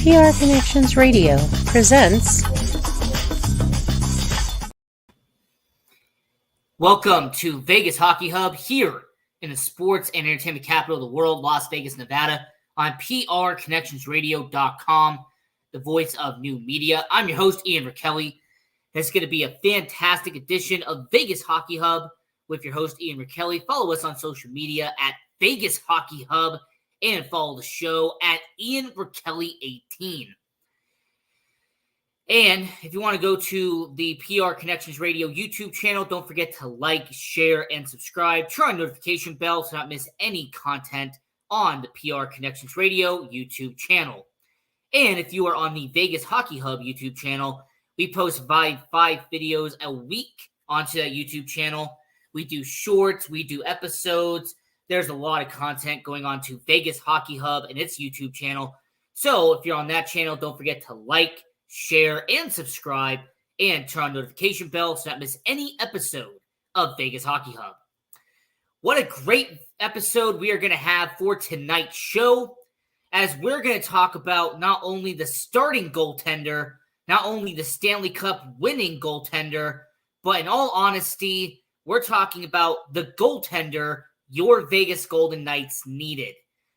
PR Connections Radio presents. Welcome to Vegas Hockey Hub here in the sports and entertainment capital of the world, Las Vegas, Nevada, on prconnectionsradio.com, the voice of new media. I'm your host, Ian Rakelli. It's going to be a fantastic edition of Vegas Hockey Hub with your host, Ian Rakelli. Follow us on social media at Vegas Hockey Hub and follow the show at Ian Rakelli18. And if you want to go to the PR Connections Radio YouTube channel, don't forget to like, share, and subscribe. Turn on the notification bell to not miss any content on the PR Connections Radio YouTube channel. And if you are on the Vegas Hockey Hub YouTube channel, we post five videos a week onto that YouTube channel. We do shorts, we do episodes. There's a lot of content going on to Vegas Hockey Hub and its YouTube channel. So if you're on that channel, don't forget to like, share, and subscribe, and turn on the notification bell so not miss any episode of Vegas Hockey Hub. What a great episode we are going to have for tonight's show, as we're going to talk about not only the starting goaltender, not only the Stanley Cup winning goaltender, but in all honesty, we're talking about the goaltender your Vegas Golden Knights needed.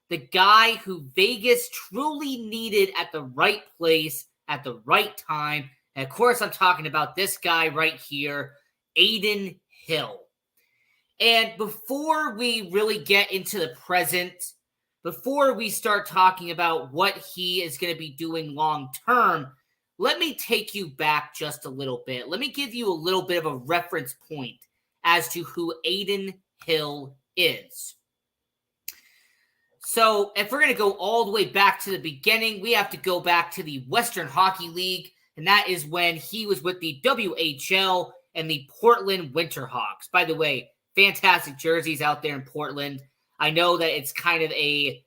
The guy who Vegas truly needed at the right place at the right time. And of course, I'm talking about this guy right here, Adin Hill. And before we really get into the present, before we start talking about what he is going to be doing long term, let me take you back just a little bit. Let me give you a little bit of a reference point as to who Adin Hill is. So if we're going to go all the way back to the beginning, we have to go back to the Western Hockey League, and that is when he was with the WHL and the Portland Winterhawks. By the way, fantastic jerseys out there in Portland. I know that it's kind of a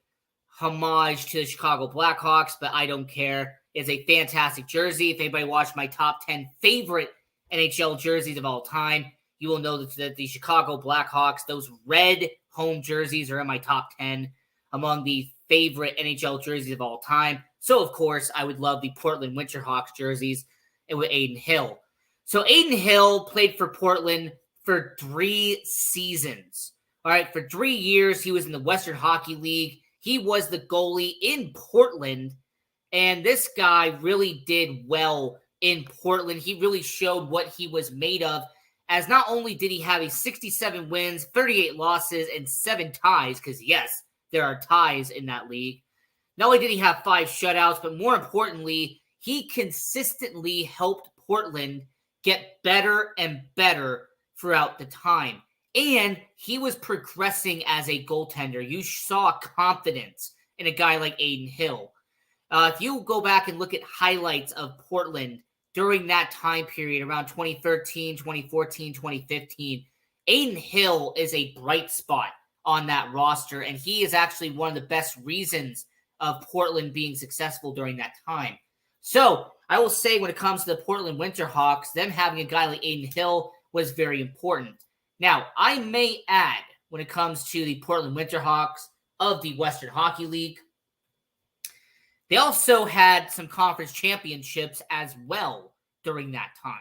homage to the Chicago Blackhawks, but I don't care. It's a fantastic jersey. If anybody watched my top 10 favorite NHL jerseys of all time, you will know that the Chicago Blackhawks, those red home jerseys, are in my top 10 among the favorite NHL jerseys of all time. So, of course, I would love the Portland Winterhawks jerseys with Adin Hill. So, Adin Hill played for Portland for 3 seasons. All right, for 3 years, he was in the Western Hockey League. He was the goalie in Portland, and this guy really did well in Portland. He really showed what he was made of, as not only did he have 67 wins, 38 losses, and 7 ties, because yes, there are ties in that league. Not only did he have 5 shutouts, but more importantly, he consistently helped Portland get better and better throughout the time. And he was progressing as a goaltender. You saw confidence in a guy like Adin Hill. If you go back and look at highlights of Portland during that time period, around 2013, 2014, 2015, Adin Hill is a bright spot on that roster, and he is actually one of the best reasons of Portland being successful during that time. So I will say, when it comes to the Portland Winterhawks, them having a guy like Adin Hill was very important. Now, I may add, when it comes to the Portland Winterhawks of the Western Hockey League, they also had some conference championships as well during that time.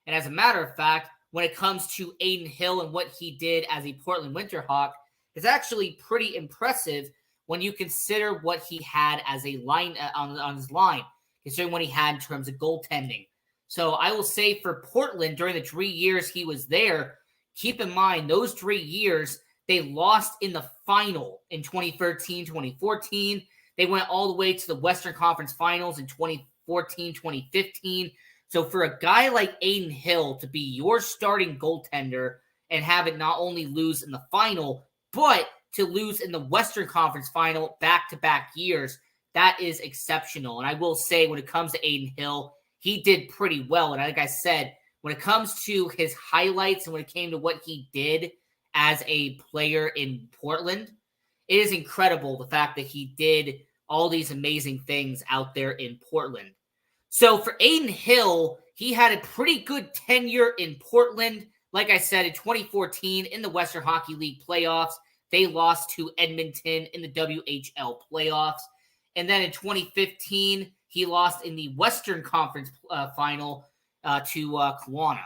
And as a matter of fact, when it comes to Adin Hill and what he did as a Portland Winterhawk, is actually pretty impressive when you consider what he had as a line on his line, considering what he had in terms of goaltending. So I will say, for Portland, during the 3 years he was there, keep in mind, those 3 years, they lost in the final in 2013, 2014. They went all the way to the Western Conference Finals in 2014, 2015. So for a guy like Adin Hill to be your starting goaltender and have it not only lose in the final, but to lose in the Western Conference Final back-to-back years, that is exceptional. And I will say, when it comes to Adin Hill, he did pretty well. And like I said, when it comes to his highlights and when it came to what he did as a player in Portland, it is incredible the fact that he did all these amazing things out there in Portland. So for Adin Hill, he had a pretty good tenure in Portland. Like I said, in 2014, in the Western Hockey League playoffs, they lost to Edmonton in the WHL playoffs. And then in 2015, he lost in the Western Conference final to Kelowna.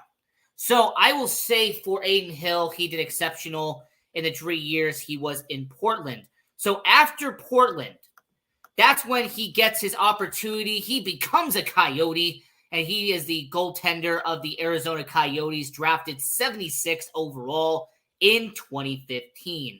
So I will say for Adin Hill, he did exceptional in the 3 years he was in Portland. So after Portland, that's when he gets his opportunity. He becomes a Coyote, and he is the goaltender of the Arizona Coyotes, drafted 76th overall in 2015.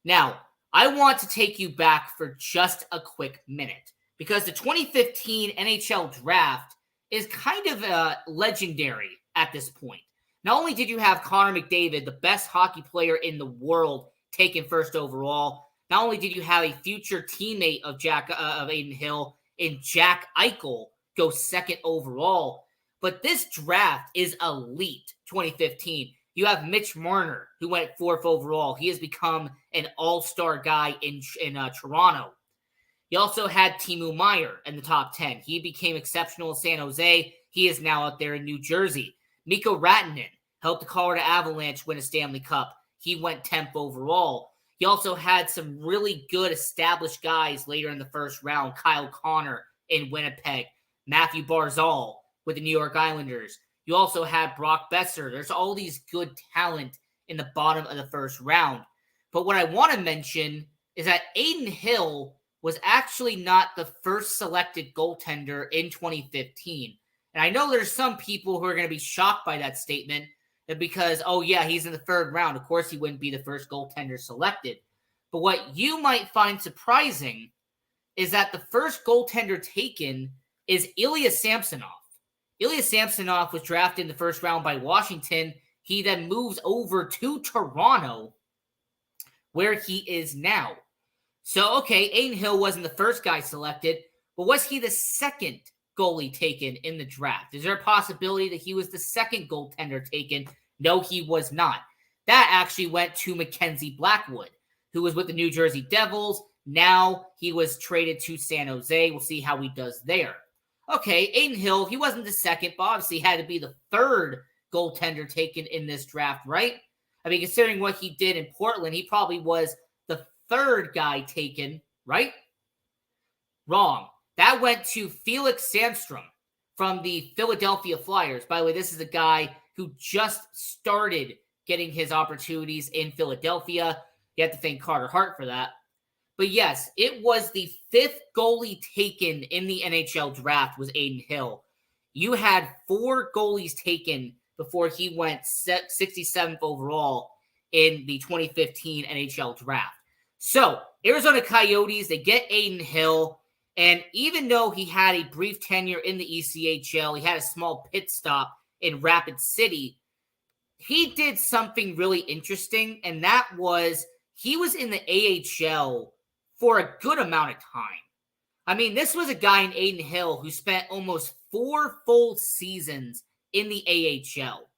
Now, I want to take you back for just a quick minute, because the 2015 NHL draft is kind of legendary at this point. Not only did you have Connor McDavid, the best hockey player in the world, taken first overall, not only did you have a future teammate of Adin Hill in Jack Eichel go second overall, but this draft is elite. 2015, you have Mitch Marner, who went fourth overall. He has become an all-star guy in Toronto. You also had Timo Meier in the top 10. He became exceptional in San Jose. He is now out there in New Jersey. Mikko Rantanen helped the Colorado Avalanche win a Stanley Cup. He went 10th overall. He also had some really good established guys later in the first round. Kyle Connor in Winnipeg. Matthew Barzal with the New York Islanders. You also had Brock Besser. There's all these good talent in the bottom of the first round. But what I want to mention is that Adin Hill was actually not the first selected goaltender in 2015. And I know there's some people who are going to be shocked by that statement because, oh yeah, he's in the third round. Of course he wouldn't be the first goaltender selected. But what you might find surprising is that the first goaltender taken is Ilya Samsonov. Ilya Samsonov was drafted in the first round by Washington. He then moves over to Toronto, where he is now. So, okay, Adin Hill wasn't the first guy selected, but was he the second goalie taken in the draft? Is there a possibility that he was the second goaltender taken? No, he was not. That actually went to Mackenzie Blackwood, who was with the New Jersey Devils. Now he was traded to San Jose. We'll see how he does there. Okay, Adin Hill, he wasn't the second, but obviously had to be the third goaltender taken in this draft, right? I mean, considering what he did in Portland, he probably was the third guy taken, right? Wrong. That went to Felix Sandstrom from the Philadelphia Flyers. By the way, this is a guy who just started getting his opportunities in Philadelphia. You have to thank Carter Hart for that. But yes, it was the fifth goalie taken in the NHL draft was Adin Hill. You had 4 goalies taken before he went 67th overall in the 2015 NHL draft. So, Arizona Coyotes, they get Adin Hill, and even though he had a brief tenure in the ECHL, he had a small pit stop in Rapid City, he did something really interesting, and that was he was in the AHL for a good amount of time. I mean, this was a guy in Adin Hill who spent almost 4 full seasons in the AHL.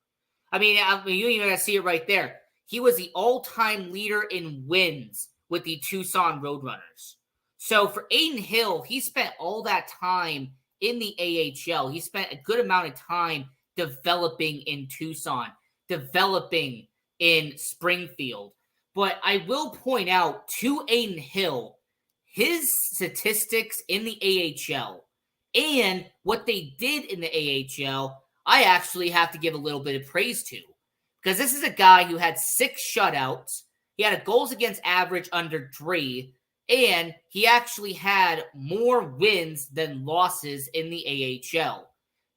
I mean, you even got to see it right there. He was the all-time leader in wins with the Tucson Roadrunners. So for Adin Hill, he spent all that time in the AHL. He spent a good amount of time developing in Tucson, developing in Springfield. But I will point out to Adin Hill, his statistics in the AHL and what they did in the AHL, I actually have to give a little bit of praise to. Because this is a guy who had 6 shutouts. He had a goals against average under 3. And he actually had more wins than losses in the AHL.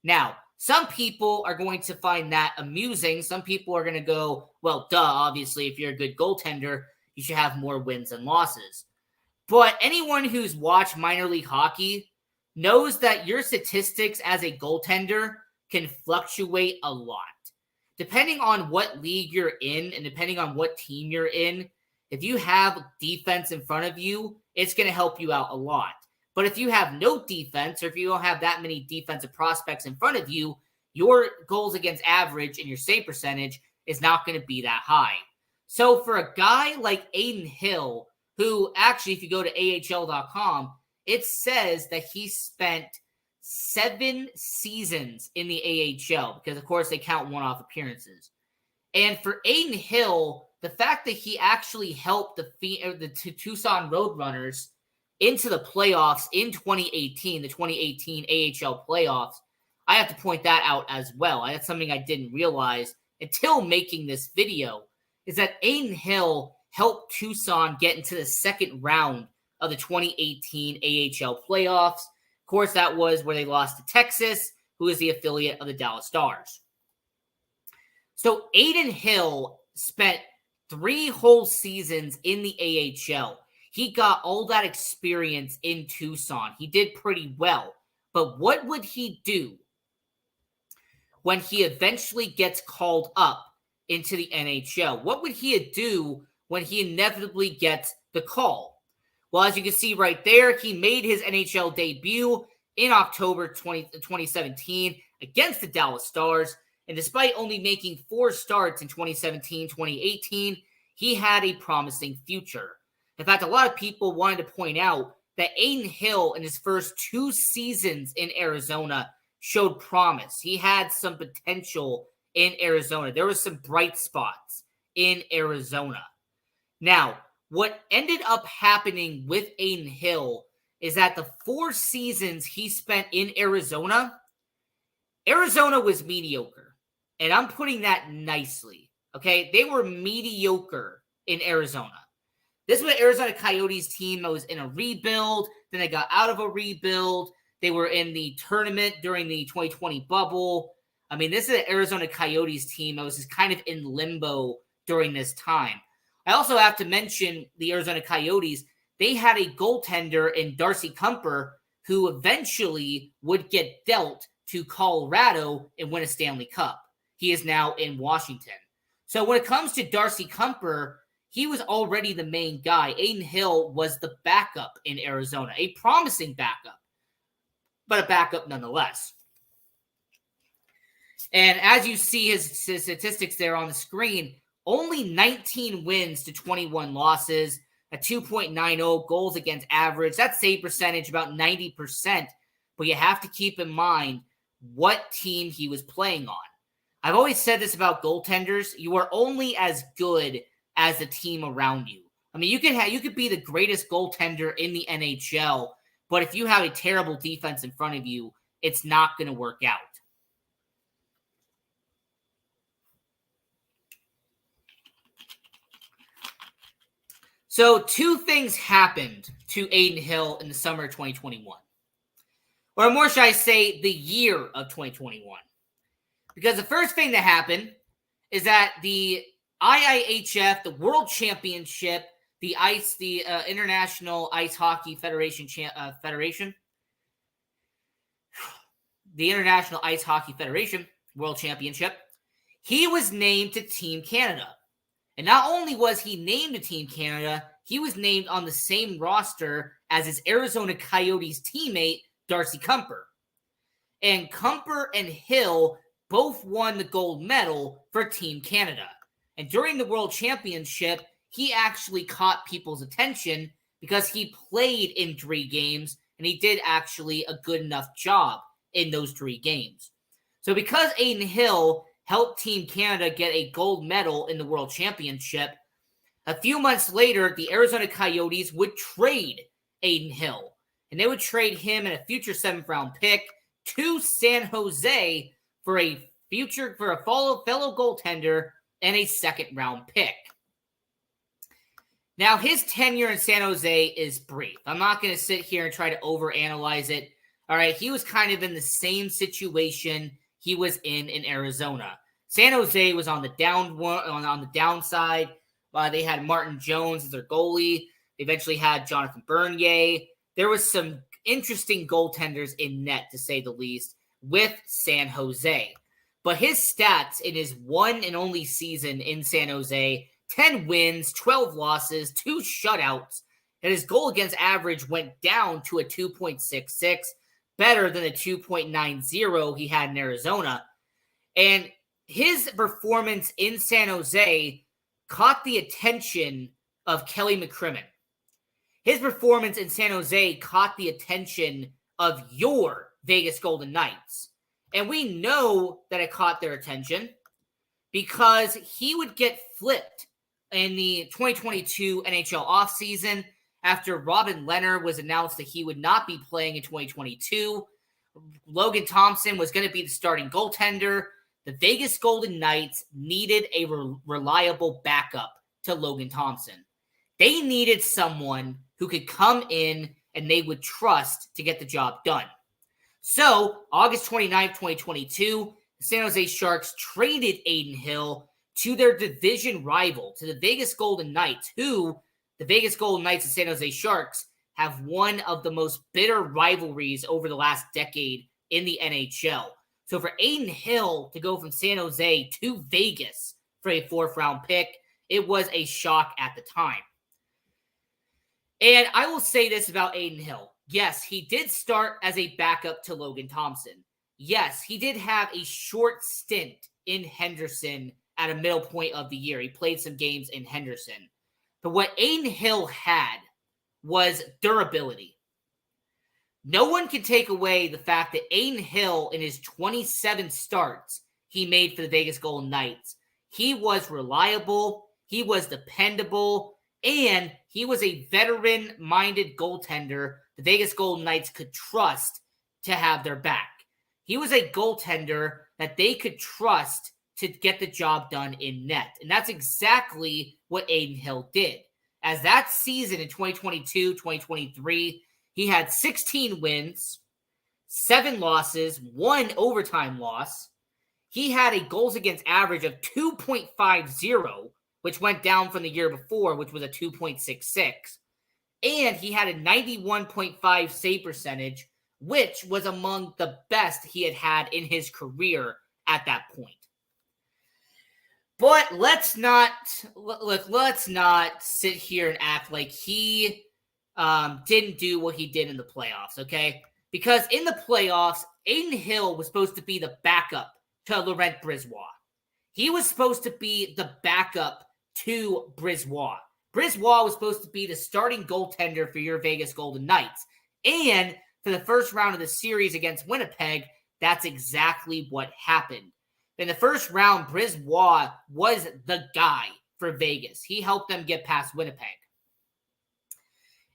Now, some people are going to find that amusing. Some people are going to go, well, duh, obviously, if you're a good goaltender, you should have more wins than losses. But anyone who's watched minor league hockey knows that your statistics as a goaltender can fluctuate a lot. Depending on what league you're in and depending on what team you're in, if you have defense in front of you, it's going to help you out a lot. But if you have no defense or if you don't have that many defensive prospects in front of you, your goals against average and your save percentage is not going to be that high. So for a guy like Adin Hill, who actually, if you go to AHL.com, it says that he spent 7 seasons in the AHL because, of course, they count one-off appearances. And for Adin Hill, the fact that he actually helped the Tucson Roadrunners into the playoffs in 2018, the 2018 AHL playoffs. I have to point that out as well. That's something I didn't realize until making this video, is that Adin Hill helped Tucson get into the second round of the 2018 AHL playoffs. Of course, that was where they lost to Texas, who is the affiliate of the Dallas Stars. So Adin Hill spent 3 whole seasons in the AHL. He got all that experience in Tucson. He did pretty well. But what would he do when he eventually gets called up into the NHL? What would he do when he inevitably gets the call? Well, as you can see right there, he made his NHL debut in October 2017 against the Dallas Stars. And despite only making 4 starts in 2017-2018, he had a promising future. In fact, a lot of people wanted to point out that Adin Hill in his first 2 seasons in Arizona showed promise. He had some potential in Arizona. There were some bright spots in Arizona. Now, what ended up happening with Adin Hill is that the 4 seasons he spent in Arizona was mediocre. And I'm putting that nicely, okay? They were mediocre in Arizona. This was an Arizona Coyotes team that was in a rebuild. Then they got out of a rebuild. They were in the tournament during the 2020 bubble. I mean, this is an Arizona Coyotes team that was just kind of in limbo during this time. I also have to mention the Arizona Coyotes. They had a goaltender in Darcy Kuemper who eventually would get dealt to Colorado and win a Stanley Cup. He is now in Washington. So when it comes to Darcy Kuemper, he was already the main guy. Adin Hill was the backup in Arizona, a promising backup, but a backup nonetheless. And as you see his statistics there on the screen, only 19 wins to 21 losses, a 2.90 goals against average. That save percentage about 90%. But you have to keep in mind what team he was playing on. I've always said this about goaltenders. You are only as good as the team around you. I mean, you could be the greatest goaltender in the NHL, but if you have a terrible defense in front of you, it's not going to work out. So 2 things happened to Adin Hill in the summer of 2021. Or more should I say, the year of 2021. Because the first thing that happened is that the IIHF, the World Championship, the International Ice Hockey Federation, the International Ice Hockey Federation World Championship, he was named to Team Canada. And not only was he named to Team Canada, he was named on the same roster as his Arizona Coyotes teammate, Darcy Kuemper. And Kuemper and Hill both won the gold medal for Team Canada. And during the World Championship, he actually caught people's attention because he played in 3 games, and he did actually a good enough job in those 3 games. So because Adin Hill helped Team Canada get a gold medal in the World Championship, a few months later, the Arizona Coyotes would trade Adin Hill. And they would trade him and a future 7th-round pick to San Jose for a fellow goaltender and a 2nd-round pick. Now, his tenure in San Jose is brief. I'm not going to sit here and try to overanalyze it. All right, he was kind of in the same situation he was in Arizona. San Jose was on the downside. They had Martin Jones as their goalie. They eventually had Jonathan Bernier. There was some interesting goaltenders in net, to say the least, with San Jose. But his stats in his one and only season in San Jose, 10 wins, 12 losses, 2 shutouts, and his goal against average went down to a 2.66, better than the 2.90 he had in Arizona. And his performance in San Jose caught the attention of Kelly McCrimmon. His performance in San Jose caught the attention of your Vegas Golden Knights. And we know that it caught their attention because he would get flipped in the 2022 NHL offseason after Robin Leonard was announced that he would not be playing in 2022. Logan Thompson was going to be the starting goaltender. The Vegas Golden Knights needed a reliable backup to Logan Thompson. They needed someone who could come in and they would trust to get the job done. So, August 29th, 2022, the San Jose Sharks traded Adin Hill to their division rival, to the Vegas Golden Knights, who the Vegas Golden Knights and San Jose Sharks have one of the most bitter rivalries over the last decade in the NHL. So for Adin Hill to go from San Jose to Vegas for a 4th-round pick, it was a shock at the time. And I will say this about Adin Hill. Yes, he did start as a backup to Logan Thompson. Yes, he did have a short stint in Henderson at a middle point of the year. He played some games in Henderson. But what Adin Hill had was durability. No one can take away the fact that Adin Hill, in his 27 starts he made for the Vegas Golden Knights, he was reliable, he was dependable, and he was a veteran-minded goaltender the Vegas Golden Knights could trust to have their back. He was a goaltender that they could trust to get the job done in net. And that's exactly what Adin Hill did. As that season in 2022-2023, he had 16 wins, 7 losses, 1 overtime loss. He had a goals against average of 2.50, which went down from the year before, which was a 2.66. And he had a 91.5 save percentage, which was among the best he had had in his career at that point. But let's not sit here and act like he didn't do what he did in the playoffs, okay? Because in the playoffs, Adin Hill was supposed to be the backup to Laurent Brossoit. He was supposed to be the backup to Brossoit. Brossoit was supposed to be the starting goaltender for your Vegas Golden Knights. And for the first round of the series against Winnipeg, that's exactly what happened. In the first round, Brossoit was the guy for Vegas. He helped them get past Winnipeg.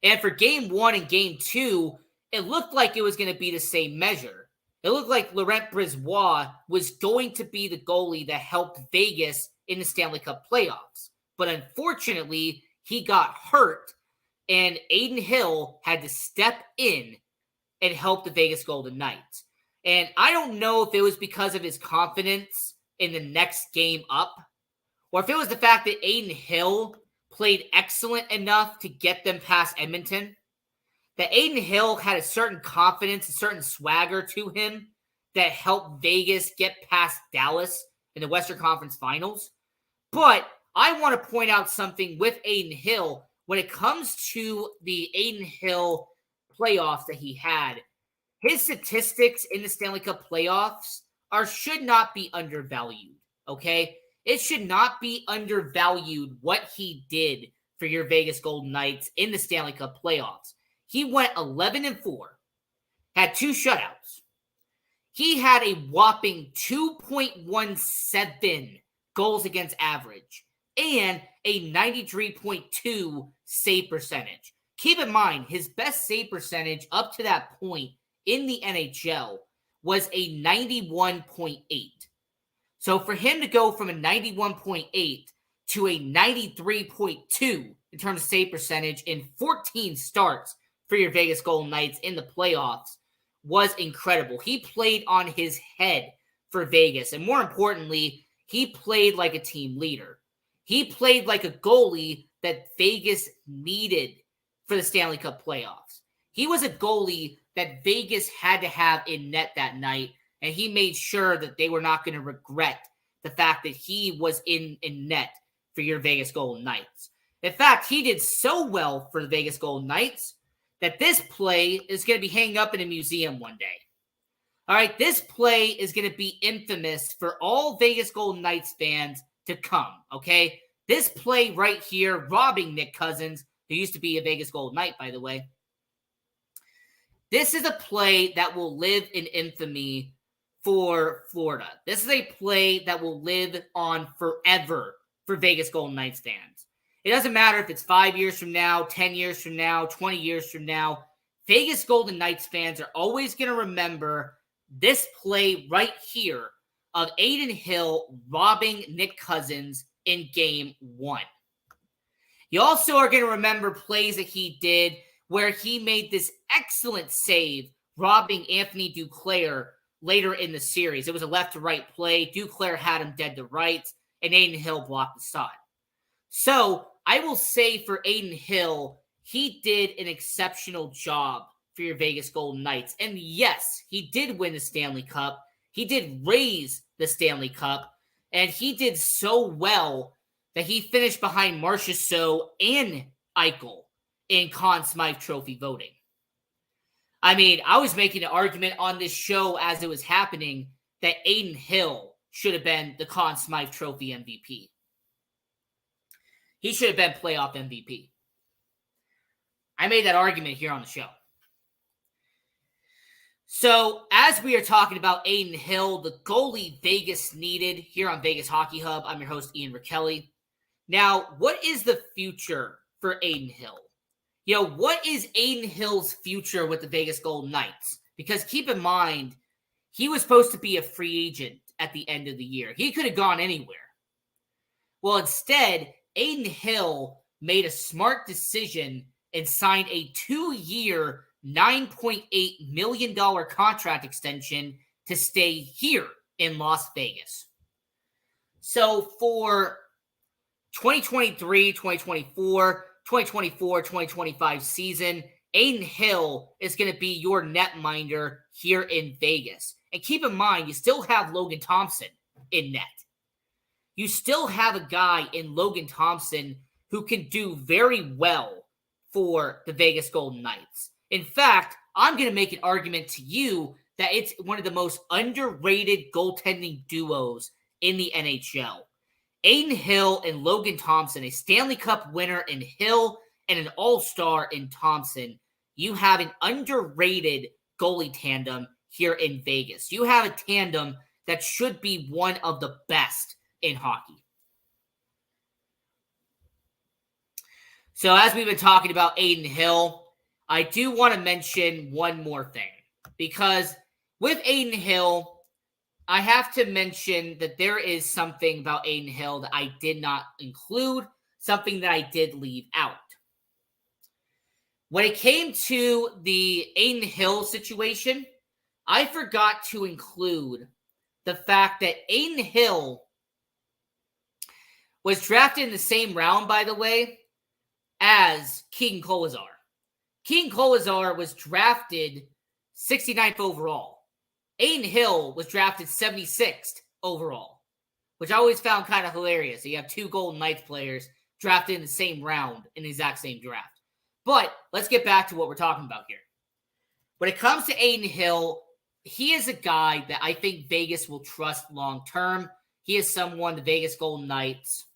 And for Game 1 and Game 2, it looked like it was going to be the same measure. It looked like Laurent Brossoit was going to be the goalie that helped Vegas in the Stanley Cup playoffs. But unfortunately, he got hurt, and Adin Hill had to step in and help the Vegas Golden Knights. And I don't know if it was because of his confidence in the next game up, or if it was the fact that Adin Hill played excellent enough to get them past Edmonton, that Adin Hill had a certain confidence, a certain swagger to him that helped Vegas get past Dallas in the Western Conference Finals. But I want to point out something with Adin Hill when it comes to the Adin Hill playoffs that he had. His statistics in the Stanley Cup playoffs should not be undervalued, okay? It should not be undervalued what he did for your Vegas Golden Knights in the Stanley Cup playoffs. He went 11-4, had 2 shutouts. He had a whopping 2.17 goals against average and a 93.2 save percentage. Keep in mind, his best save percentage up to that point in the NHL was a 91.8. So for him to go from a 91.8 to a 93.2 in terms of save percentage in 14 starts for your Vegas Golden Knights in the playoffs was incredible. He played on his head for Vegas, and more importantly, he played like a team leader. He played like a goalie that Vegas needed for the Stanley Cup playoffs. He was a goalie that Vegas had to have in net that night, and he made sure that they were not going to regret the fact that he was in net for your Vegas Golden Knights. In fact, he did so well for the Vegas Golden Knights that this play is going to be hanging up in a museum one day. All right, this play is going to be infamous for all Vegas Golden Knights fans to come, okay? This play right here, robbing Nick Cousins, who used to be a Vegas Golden Knight, by the way. This is a play that will live in infamy for Florida. This is a play that will live on forever for Vegas Golden Knights fans. It doesn't matter if it's 5 years from now, 10 years from now, 20 years from now. Vegas Golden Knights fans are always going to remember this play right here of Adin Hill robbing Nick Cousins in Game 1. You also are going to remember plays that he did where he made this excellent save robbing Anthony Duclair later in the series. It was a left-to-right play. Duclair had him dead to rights, and Adin Hill blocked the shot. So I will say for Adin Hill, he did an exceptional job for your Vegas Golden Knights. And yes, he did win the Stanley Cup. He did raise the Stanley Cup. And he did so well that he finished behind Marchessault and Eichel in Conn Smythe Trophy voting. I mean, I was making an argument on this show as it was happening that Adin Hill should have been the Conn Smythe Trophy MVP. He should have been playoff MVP. I made that argument here on the show. So, as we are talking about Adin Hill, the goalie Vegas needed here on Vegas Hockey Hub, I'm your host, Ian Rickelli. Now, what is the future for Adin Hill? You know, what is Adin Hill's future with the Vegas Golden Knights? Because keep in mind, he was supposed to be a free agent at the end of the year. He could have gone anywhere. Well, instead, Adin Hill made a smart decision and signed a 2-year, $9.8 million contract extension to stay here in Las Vegas. So for 2023, 2024, 2025 season, Adin Hill is going to be your netminder here in Vegas. And keep in mind, you still have Logan Thompson in net. You still have a guy in Logan Thompson who can do very well for the Vegas Golden Knights. In fact, I'm going to make an argument to you that it's one of the most underrated goaltending duos in the NHL. Adin Hill and Logan Thompson, a Stanley Cup winner in Hill and an all-star in Thompson. You have an underrated goalie tandem here in Vegas. You have a tandem that should be one of the best in hockey. So as we've been talking about Adin Hill, I do want to mention one more thing. Because with Adin Hill, I have to mention that there is something about Adin Hill that I did not include, something that I did leave out. When it came to the Adin Hill situation, I forgot to include the fact that Adin Hill was drafted in the same round, by the way, as Keegan Kolesar. Keegan Kolesar was drafted 69th overall. Adin Hill was drafted 76th overall, which I always found kind of hilarious. So you have two Golden Knights players drafted in the same round in the exact same draft. But let's get back to what we're talking about here. When it comes to Adin Hill, he is a guy that I think Vegas will trust long-term. He is someone the Vegas Golden Knights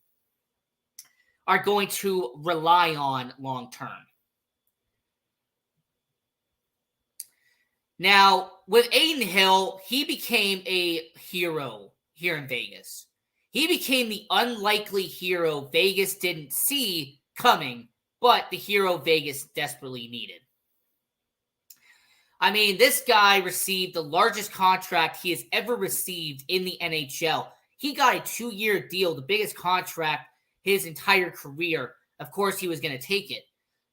are going to rely on long-term. Now, with Adin Hill, he became a hero here in Vegas. He became the unlikely hero Vegas didn't see coming, but the hero Vegas desperately needed. I mean, this guy received the largest contract he has ever received in the NHL. He got a 2-year deal, the biggest contract his entire career. Of course, he was going to take it.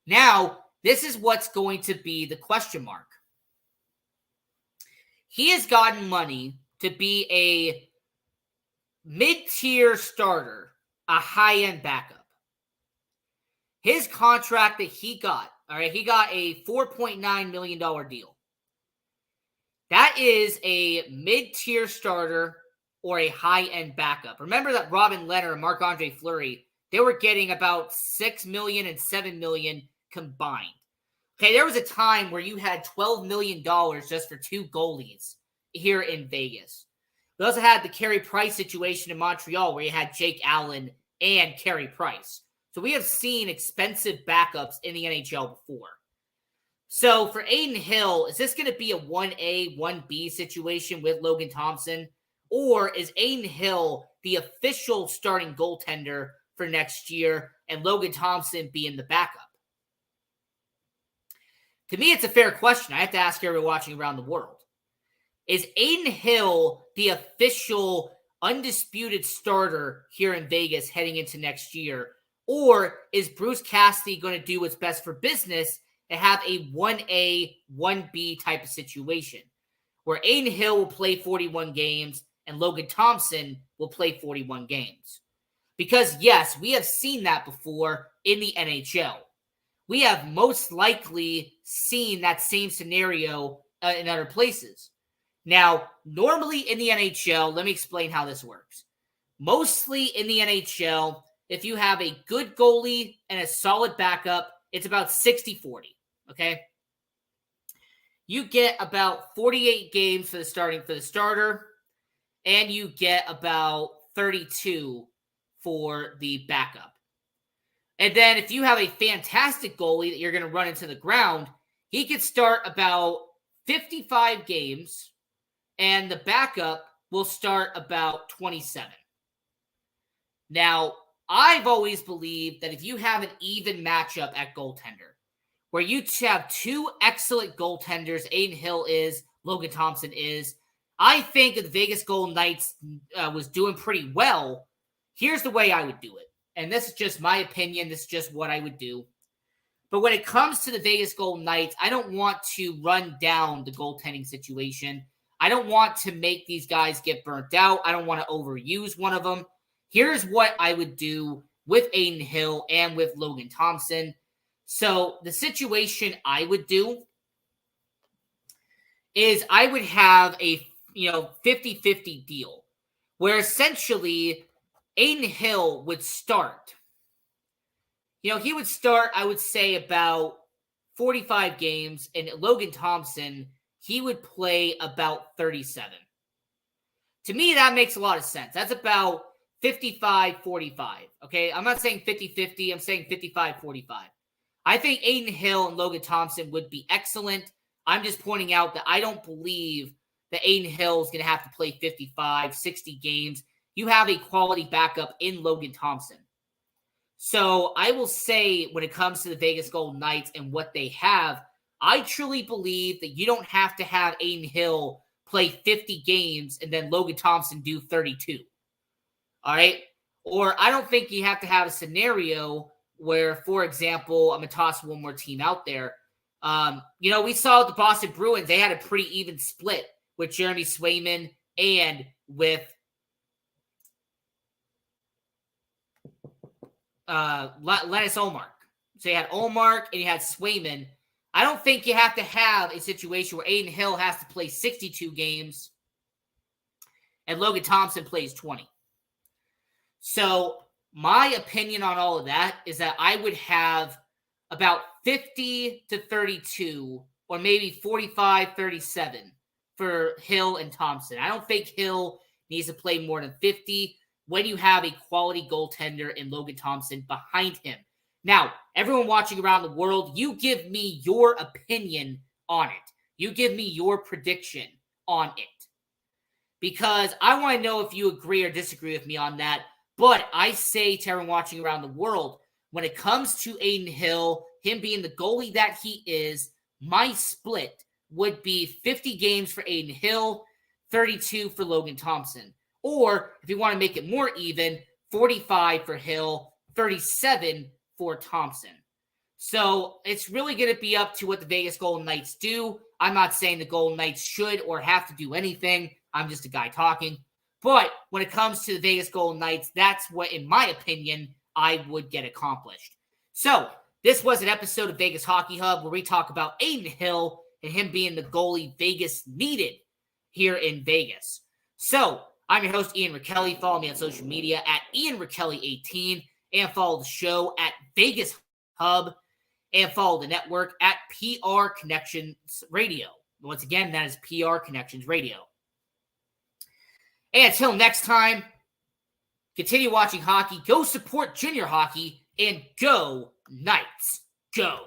Now, this is what's going to be the question mark. He has gotten money to be a mid-tier starter, a high-end backup. His contract that he got, all right, he got a $4.9 million deal. That is a mid-tier starter or a high-end backup. Remember that Robin Leonard and Marc-Andre Fleury, they were getting about $6 million and $7 million combined. Okay, there was a time where you had $12 million just for two goalies here in Vegas. We also had the Carey Price situation in Montreal where you had Jake Allen and Carey Price. So we have seen expensive backups in the NHL before. So for Adin Hill, is this going to be a 1A, 1B situation with Logan Thompson? Or is Adin Hill the official starting goaltender for next year and Logan Thompson being the backup? To me, it's a fair question. I have to ask everyone watching around the world. Is Adin Hill the official undisputed starter here in Vegas heading into next year? Or is Bruce Cassidy going to do what's best for business and have a 1A, 1B type of situation where Adin Hill will play 41 games and Logan Thompson will play 41 games? Because, yes, we have seen that before in the NHL. We have most likely seen that same scenario in other places. Now, normally in the NHL, let me explain how this works. Mostly in the NHL, if you have a good goalie and a solid backup, it's about 60-40, okay? You get about 48 games for the starter, and you get about 32 for the backup. And then if you have a fantastic goalie that you're going to run into the ground, he could start about 55 games, and the backup will start about 27. Now, I've always believed that if you have an even matchup at goaltender, where you have two excellent goaltenders, Adin Hill is, Logan Thompson is, I think if the Vegas Golden Knights was doing pretty well, here's the way I would do it. And this is just my opinion. This is just what I would do. But when it comes to the Vegas Golden Knights, I don't want to run down the goaltending situation. I don't want to make these guys get burnt out. I don't want to overuse one of them. Here's what I would do with Adin Hill and with Logan Thompson. So the situation I would do is I would have a 50-50 deal where essentially Adin Hill would start. He would start, I would say, about 45 games, and Logan Thompson, he would play about 37. To me, that makes a lot of sense. That's about 55-45, okay? I'm not saying 50-50. I'm saying 55-45. I think Adin Hill and Logan Thompson would be excellent. I'm just pointing out that I don't believe that Adin Hill is going to have to play 55, 60 games. You have a quality backup in Logan Thompson. So I will say when it comes to the Vegas Golden Knights and what they have, I truly believe that you don't have to have Adin Hill play 50 games and then Logan Thompson do 32. All right? Or I don't think you have to have a scenario where, for example, I'm going to toss one more team out there. We saw the Boston Bruins, they had a pretty even split with Jeremy Swayman and with Linus Ullmark. So you had Ullmark and you had Swayman. I don't think you have to have a situation where Adin Hill has to play 62 games and Logan Thompson plays 20. So my opinion on all of that is that I would have about 50-32 or maybe 45-37 for Hill and Thompson. I don't think Hill needs to play more than 50 when you have a quality goaltender in Logan Thompson behind him. Now, everyone watching around the world, you give me your opinion on it. You give me your prediction on it. Because I want to know if you agree or disagree with me on that. But I say to everyone watching around the world, when it comes to Adin Hill, him being the goalie that he is, my split would be 50 games for Adin Hill, 32 for Logan Thompson. Or, if you want to make it more even, 45 for Hill, 37 for Thompson. So, it's really going to be up to what the Vegas Golden Knights do. I'm not saying the Golden Knights should or have to do anything. I'm just a guy talking. But when it comes to the Vegas Golden Knights, that's what, in my opinion, I would get accomplished. So, this was an episode of Vegas Hockey Hub where we talk about Adin Hill and him being the goalie Vegas needed here in Vegas. So, I'm your host, Ian Rakelli. Follow me on social media at IanRakelli18 and follow the show at Vegas Hub and follow the network at PR Connections Radio. Once again, that is PR Connections Radio. And until next time, continue watching hockey, go support junior hockey, and go Knights, go!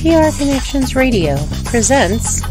PR Connections Radio presents